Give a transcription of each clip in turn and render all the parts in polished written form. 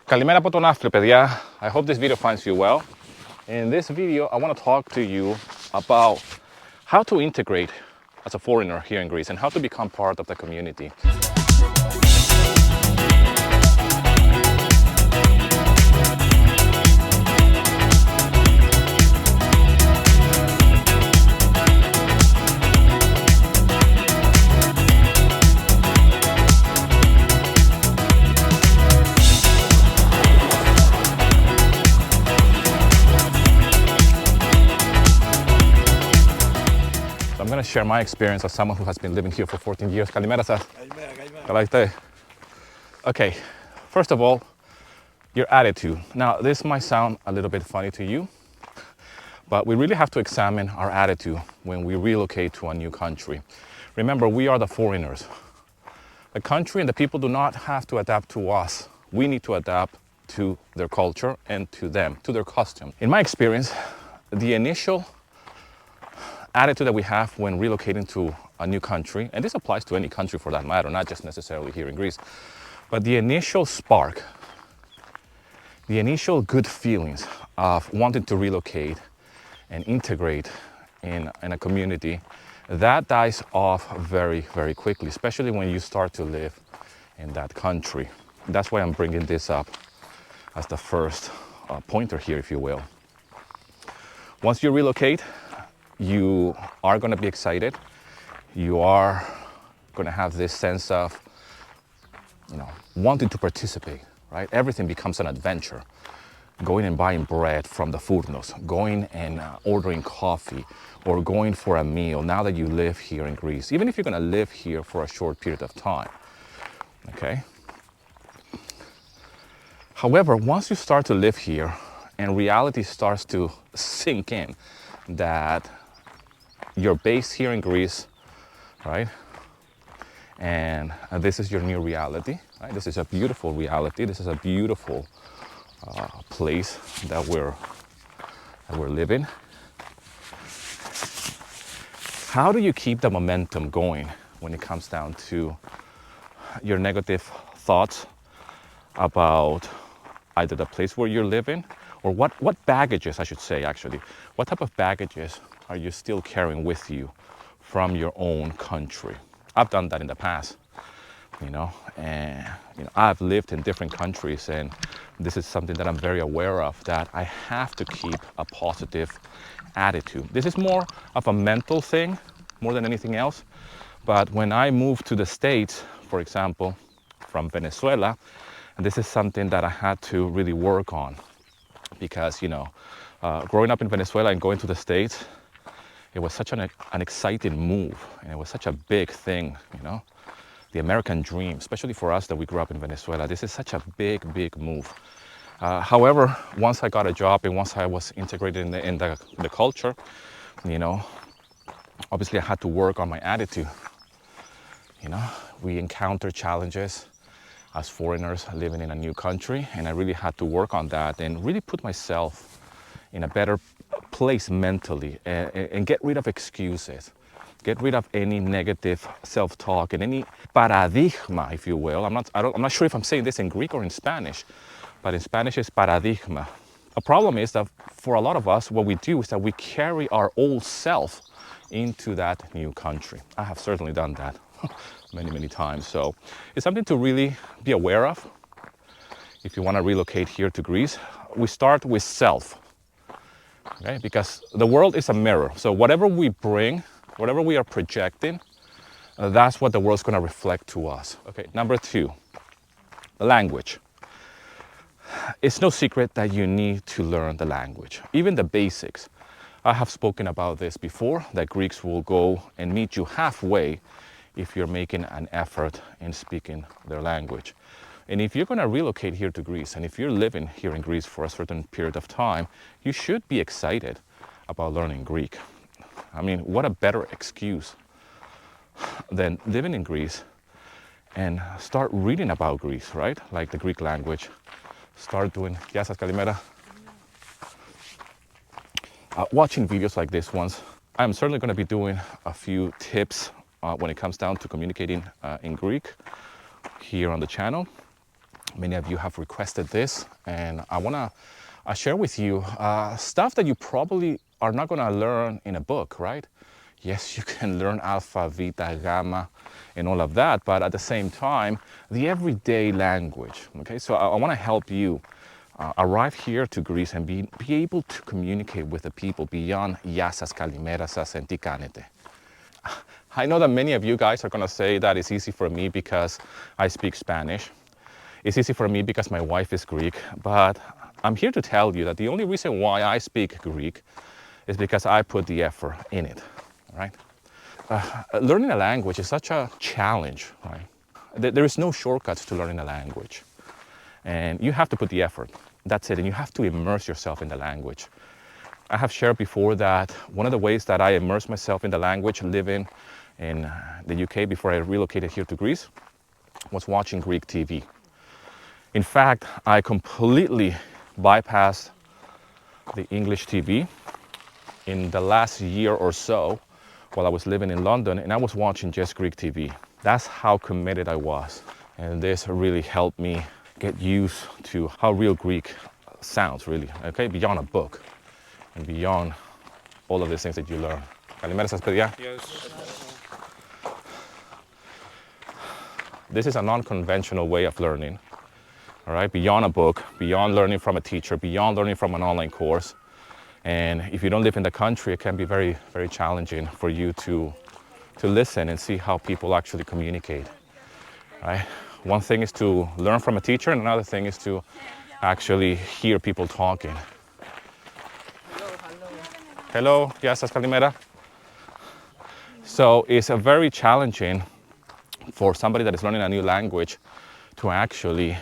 Καλημέρα από τον Άφρη, παιδιά. I hope this video finds you well. In this video, I want to talk to you about how to integrate as a foreigner here in Greece and how to become part of the community. I'm going to share my experience as someone who has been living here for 14 years. Καλημέρα σας. Καλά είστε? Okay, first of all, your attitude. Now, this might sound a little bit funny to you, but we really have to examine our attitude when we relocate to a new country. Remember, we are the foreigners. The country and the people do not have to adapt to us. We need to adapt to their culture and to them, to their custom. In my experience, the initial attitude that we have when relocating to a new country, and this applies to any country for that matter, not just necessarily here in Greece, but the initial spark, the initial good feelings of wanting to relocate and integrate in a community, that dies off very, very quickly, especially when you start to live in that country. That's why I'm bringing this up as the first pointer here, if you will. Once you relocate, you are going to be excited. You are going to have this sense of, wanting to participate, right? Everything becomes an adventure. Going and buying bread from the furnos, going and ordering coffee, or going for a meal now that you live here in Greece, even if you're going to live here for a short period of time, okay? However, once you start to live here and reality starts to sink in that you're based here in Greece, right? And this is your new reality, right? This is a beautiful reality. This is a beautiful place that we're living. How do you keep the momentum going when it comes down to your negative thoughts about either the place where you're living or what baggages, I should say, actually, what type of baggages are you still carrying with you from your own country? I've done that in the past, and I've lived in different countries, and this is something that I'm very aware of, that I have to keep a positive attitude. This is more of a mental thing, more than anything else. But when I moved to the States, for example, from Venezuela, and this is something that I had to really work on, because, growing up in Venezuela and going to the States, it was such an exciting move, and it was such a big thing, the American dream, especially for us that we grew up in Venezuela. This is such a big, big move. However, once I got a job and once I was integrated in the culture, obviously I had to work on my attitude. We encounter challenges as foreigners living in a new country, and I really had to work on that and really put myself in a better place mentally and get rid of excuses, get rid of any negative self-talk and any paradigma, if you will. I'm not sure if I'm saying this in Greek or in Spanish, but in Spanish it's paradigma. The problem is that for a lot of us, what we do is that we carry our old self into that new country. I have certainly done that many, many times. So it's something to really be aware of. If you want to relocate here to Greece, we start with self. Okay? Because the world is a mirror. So whatever we bring, whatever we are projecting, that's what the world's going to reflect to us. Okay, number 2, the language. It's no secret that you need to learn the language, even the basics. I have spoken about this before, that Greeks will go and meet you halfway if you're making an effort in speaking their language. And if you're going to relocate here to Greece, and if you're living here in Greece for a certain period of time, you should be excited about learning Greek. I mean, what a better excuse than living in Greece and start reading about Greece, right? Like the Greek language. Start doing, Gya σας, καλημέρα. Watching videos like this ones. I'm certainly going to be doing a few tips when it comes down to communicating in Greek here on the channel. Many of you have requested this, and I want to share with you stuff that you probably are not going to learn in a book, right? Yes, you can learn alpha, beta, gamma, and all of that, but at the same time, the everyday language, okay? So I want to help you arrive here to Greece and be able to communicate with the people beyond yasas, kalimerasas, and tikanete. I know that many of you guys are going to say that it's easy for me because I speak Spanish. It's easy for me because my wife is Greek, but I'm here to tell you that the only reason why I speak Greek is because I put the effort in it, right? Learning a language is such a challenge, right? There is no shortcuts to learning a language. And you have to put the effort. That's it. And you have to immerse yourself in the language. I have shared before that one of the ways that I immerse myself in the language living in the UK before I relocated here to Greece was watching Greek TV. In fact, I completely bypassed the English TV in the last year or so while I was living in London, and I was watching just Greek TV. That's how committed I was. And this really helped me get used to how real Greek sounds, really, okay? Beyond a book and beyond all of these things that you learn. Kalimera σας, παιδιά. Yes. This is a non-conventional way of learning, all right? Beyond a book, beyond learning from a teacher, beyond learning from an online course. And if you don't live in the country, it can be very, very challenging for you to listen and see how people actually communicate, right? One thing is to learn from a teacher, and another thing is to actually hear people talking. Hello, yes, kalimera. So it's a very challenging for somebody that is learning a new language to actually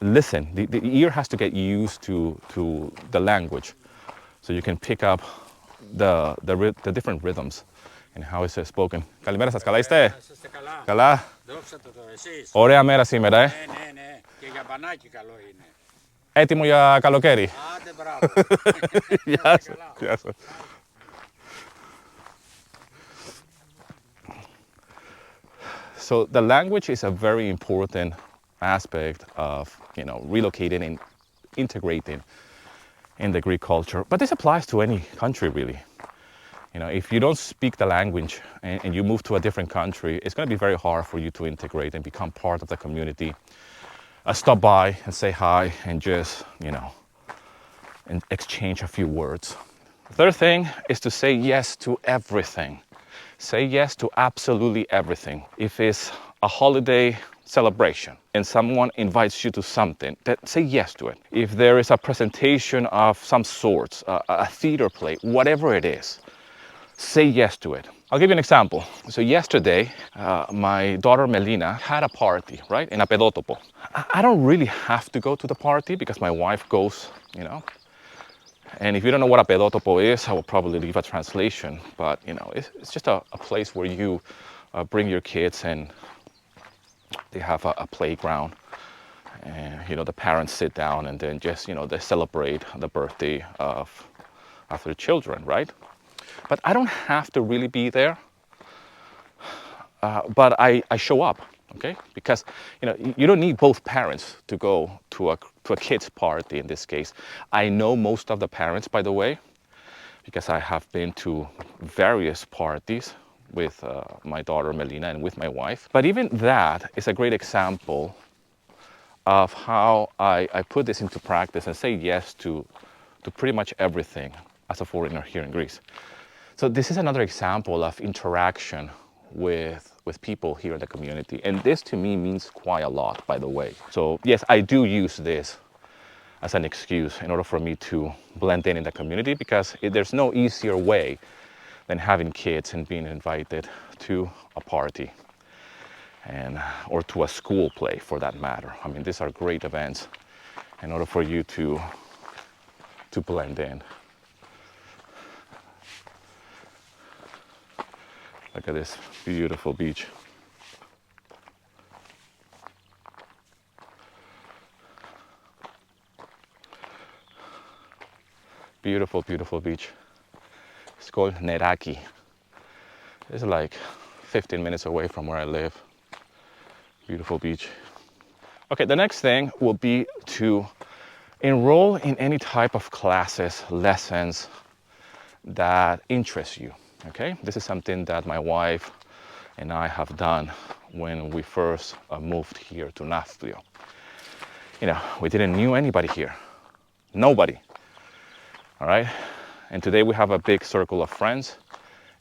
listen. The ear has to get used to the language, so you can pick up the different rhythms and how it's spoken. Καλημέρα σας, καλά είστε? Καλά. Δόξα τω εσείς. Ωραία μέρα σήμερα, Ναι. Και για μπανάκι καλό είναι. Έτοιμο για καλοκαίρι. Άντε, μπράβο. Γεια σας. Γεια σας. So the language is a very important aspect of, relocating and integrating in the Greek culture. But this applies to any country, really. If you don't speak the language and you move to a different country, it's going to be very hard for you to integrate and become part of the community. Stop by and say hi and just, and exchange a few words. The third thing is to say yes to everything. Say yes to absolutely everything. If it's a holiday celebration and someone invites you to something, say yes to it. If there is a presentation of some sorts, a theater play, whatever it is, say yes to it. I'll give you an example. So yesterday, my daughter Melina had a party, right, in a pedotopo. I don't really have to go to the party because my wife goes, And if you don't know what a pedotopo is, I will probably leave a translation. But, it's just a place where you bring your kids and they have a playground. And, the parents sit down and then just, they celebrate the birthday of their children, right? But I don't have to really be there. But I show up, okay? Because, you don't need both parents to go to a kid's party in this case. I know most of the parents, by the way, because I have been to various parties with my daughter Melina and with my wife. But even that is a great example of how I put this into practice and say yes to pretty much everything as a foreigner here in Greece. So this is another example of interaction with people here in the community. And this to me means quite a lot, by the way. So yes, I do use this as an excuse in order for me to blend in the community, because there's no easier way than having kids and being invited to a party or to a school play for that matter. I mean, these are great events in order for you to blend in. Look at this beautiful beach. Beautiful, beautiful beach. It's called Neraki. It's like 15 minutes away from where I live. Beautiful beach. Okay, the next thing will be to enroll in any type of classes, lessons that interest you. Okay, this is something that my wife and I have done when we first moved here to Nashville. You know, we didn't knew anybody here, nobody. All right, and today we have a big circle of friends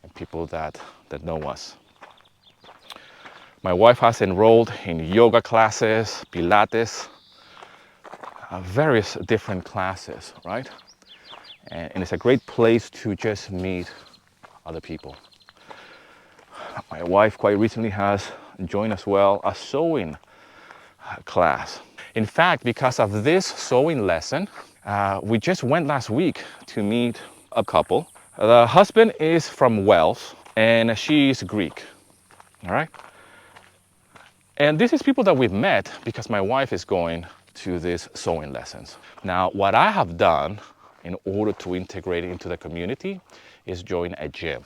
and people that know us. My wife has enrolled in yoga classes, Pilates, various different classes, right? And it's a great place to just meet other people. My wife quite recently has joined as well a sewing class. In fact, because of this sewing lesson, we just went last week to meet a couple. The husband is from Wales and she is Greek, all right? And this is people that we've met because my wife is going to these sewing lessons. Now, what I have done in order to integrate into the community is join a gym,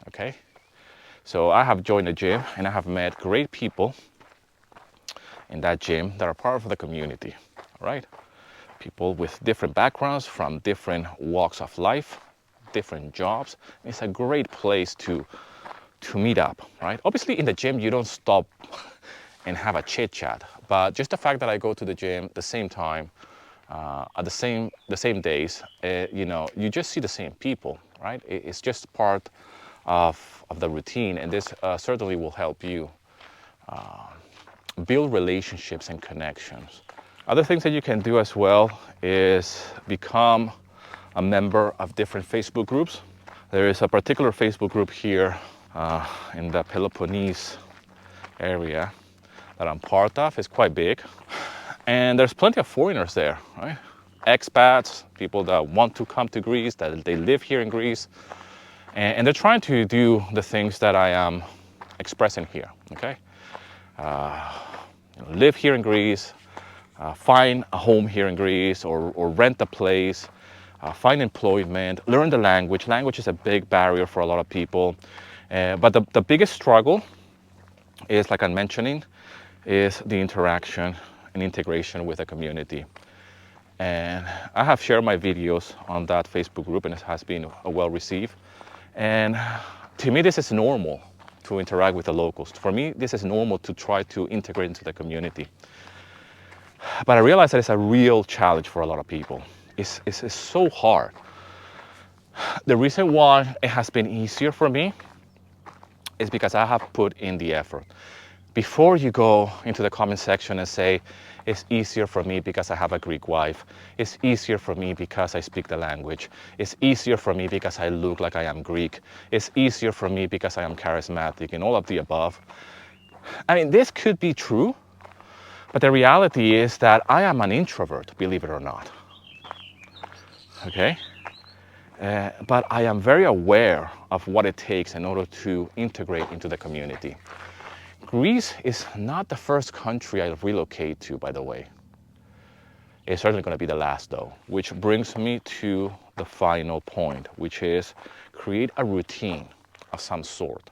okay? So I have joined a gym and I have met great people in that gym that are part of the community, right? People with different backgrounds from different walks of life, different jobs. It's a great place to meet up, right? Obviously in the gym, you don't stop and have a chit chat, but just the fact that I go to the gym the same time, at the same days, you know, you just see the same people, right? It's just part of the routine, and this certainly will help you build relationships and connections. Other things that you can do as well is become a member of different Facebook groups. There is a particular Facebook group here in the Peloponnese area that I'm part of. It's quite big. And there's plenty of foreigners there, right? Expats, people that want to come to Greece, that they live here in Greece. And they're trying to do the things that I am expressing here, okay? Live here in Greece, find a home here in Greece, or rent a place, find employment, learn the language. Language is a big barrier for a lot of people. But the biggest struggle is, like I'm mentioning, is the interaction and integration with the community. And I have shared my videos on that Facebook group and it has been well received. And to me, this is normal to interact with the locals. For me, this is normal to try to integrate into the community. But I realize that it's a real challenge for a lot of people. It's so hard. The reason why it has been easier for me is because I have put in the effort. Before you go into the comment section and say, it's easier for me because I have a Greek wife. It's easier for me because I speak the language. It's easier for me because I look like I am Greek. It's easier for me because I am charismatic, and all of the above. I mean, this could be true, but the reality is that I am an introvert, believe it or not. Okay? But I am very aware of what it takes in order to integrate into the community. Greece is not the first country I relocate to, by the way. It's certainly going to be the last, though, which brings me to the final point, which is create a routine of some sort.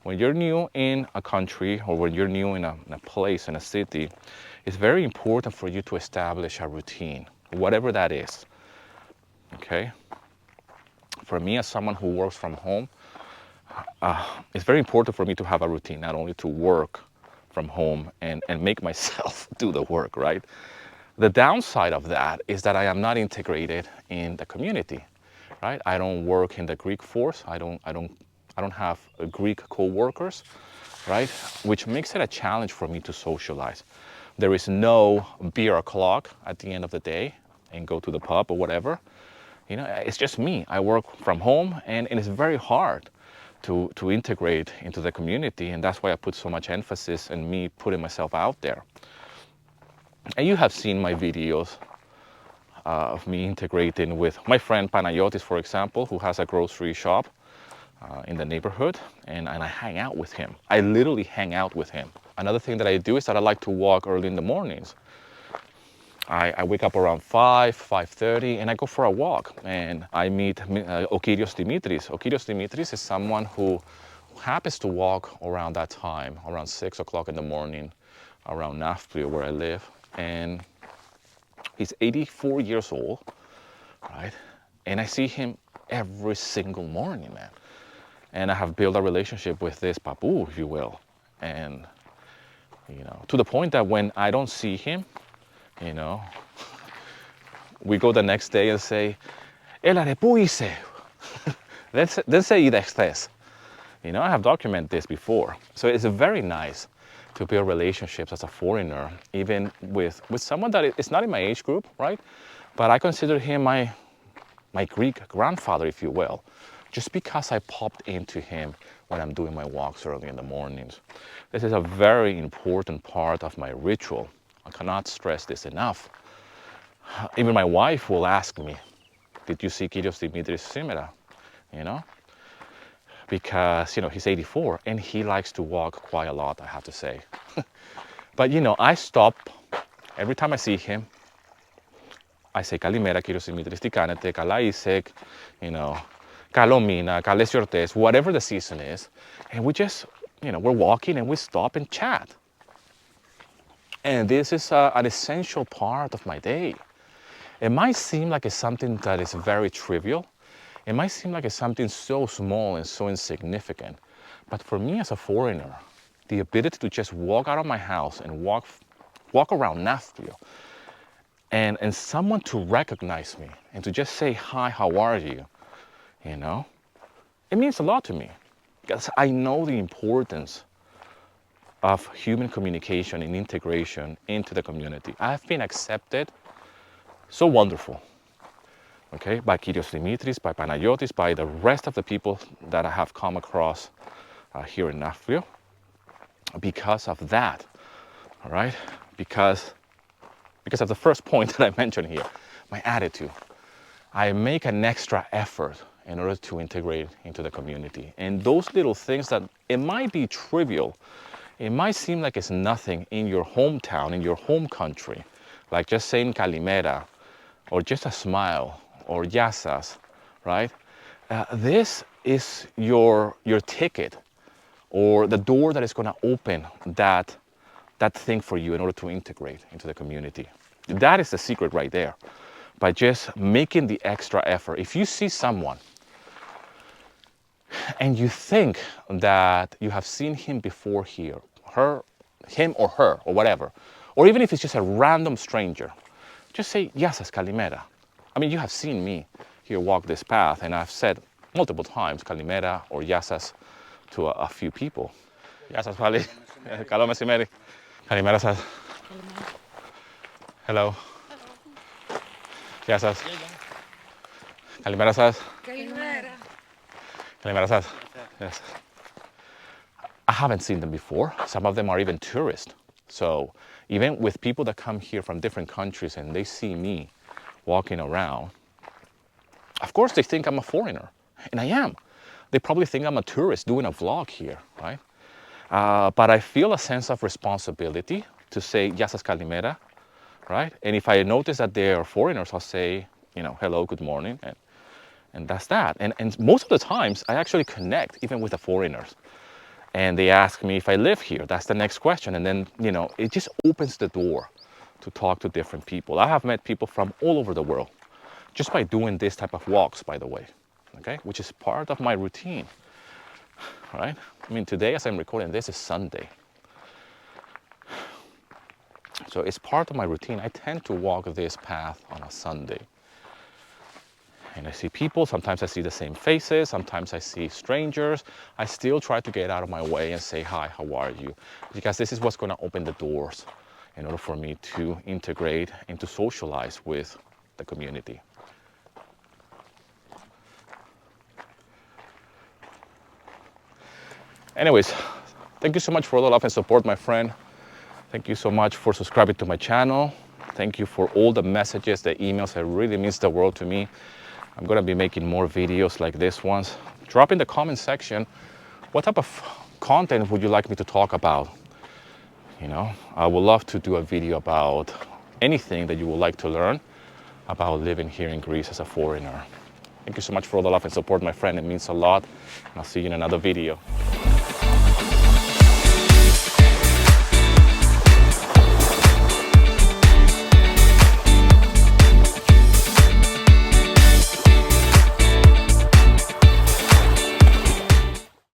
When you're new in a country or when you're new in a place, in a city, it's very important for you to establish a routine, whatever that is, okay? For me, as someone who works from home, it's very important for me to have a routine, not only to work from home and make myself do the work, right? The downside of that is that I am not integrated in the community, right? I don't work in the Greek force. I don't have Greek co-workers, right? Which makes it a challenge for me to socialize. There is no beer o'clock at the end of the day and go to the pub or whatever. You know, it's just me. I work from home and it's very hard to integrate into the community, and that's why I put so much emphasis in me putting myself out there. And you have seen my videos of me integrating with my friend Panayotis, for example, who has a grocery shop in the neighborhood, and I hang out with him. I literally hang out with him. Another thing that I do is that I like to walk early in the mornings. I wake up around 5:30, and I go for a walk, and I meet Okirios Dimitris. Okirios Dimitris is someone who happens to walk around that time, around 6 o'clock in the morning, around Nafplio where I live, and he's 84 years old, right? And I see him every single morning, man. And I have built a relationship with this papu, if you will. And, you know, to the point that when I don't see him, you know, we go the next day and say, El arepuise. Then say it. You know, I have documented this before. So it's very nice to build relationships as a foreigner, even with someone that is not in my age group, right? But I consider him my Greek grandfather, if you will, just because I popped into him when I'm doing my walks early in the mornings. This is a very important part of my ritual. I cannot stress this enough. Even my wife will ask me, did you see Kyrios Dimitris Simera? You know? Because, you know, he's 84 and he likes to walk quite a lot, I have to say. But, you know, I stop every time I see him. I say, Kalimera, Kyrios Dimitris, Tikanete, Kalaisek, you know, Kalomina, Kalesiortes, whatever the season is. And we just, you know, we're walking and we stop and chat. And this is an essential part of my day. It might seem like it's something that is very trivial. It might seem like it's something so small and so insignificant. But for me as a foreigner, the ability to just walk out of my house and walk around Nafplio, and someone to recognize me and to just say, hi, how are you? You know, it means a lot to me because I know the importance of human communication and integration into the community. I've been accepted so wonderful, okay, by Kyrios Dimitris, by Panayotis, by the rest of the people that I have come across here in Nafplio because of that, all right? Because of the first point that I mentioned here, my attitude. I make an extra effort in order to integrate into the community. And those little things that it might be trivial, it might seem like it's nothing in your hometown, in your home country, like just saying Kalimera, or just a smile, or yasas, right? This is your ticket, or the door that is gonna open that thing for you in order to integrate into the community. That is the secret right there. By just making the extra effort. If you see someone and you think that you have seen him before here, him or her, or whatever, or even if it's just a random stranger, just say, Yasas Kalimera. I mean, you have seen me here walk this path, and I've said multiple times Kalimera or Yasas to a few people. Yasas Pali, Kalome Simeri, Kalimera Sas. Hello. Yasas. Kalimera Sas. Kalimera Sas. Yes. I haven't seen them before. Some of them are even tourists. So even with people that come here from different countries and they see me walking around, of course they think I'm a foreigner, and I am. They probably think I'm a tourist doing a vlog here, right? But I feel a sense of responsibility to say Yasas Kalimera, right? And if I notice that they are foreigners, I'll say, you know, hello, good morning, and that's that. And most of the times I actually connect even with the foreigners. And they ask me if I live here. That's the next question. And then, you know, it just opens the door to talk to different people. I have met people from all over the world just by doing this type of walks, by the way, okay? Which is part of my routine, right? I mean, today as I'm recording this is Sunday. So it's part of my routine. I tend to walk this path on a Sunday. And I see people, sometimes I see the same faces, sometimes I see strangers. I still try to get out of my way and say, hi, how are you? Because this is what's gonna open the doors in order for me to integrate and to socialize with the community. Anyways, thank you so much for all the love and support, my friend. Thank you so much for subscribing to my channel. Thank you for all the messages, the emails. It really means the world to me. I'm gonna be making more videos like this ones. Drop in the comment section, what type of content would you like me to talk about? You know, I would love to do a video about anything that you would like to learn about living here in Greece as a foreigner. Thank you so much for all the love and support, my friend. It means a lot. And I'll see you in another video.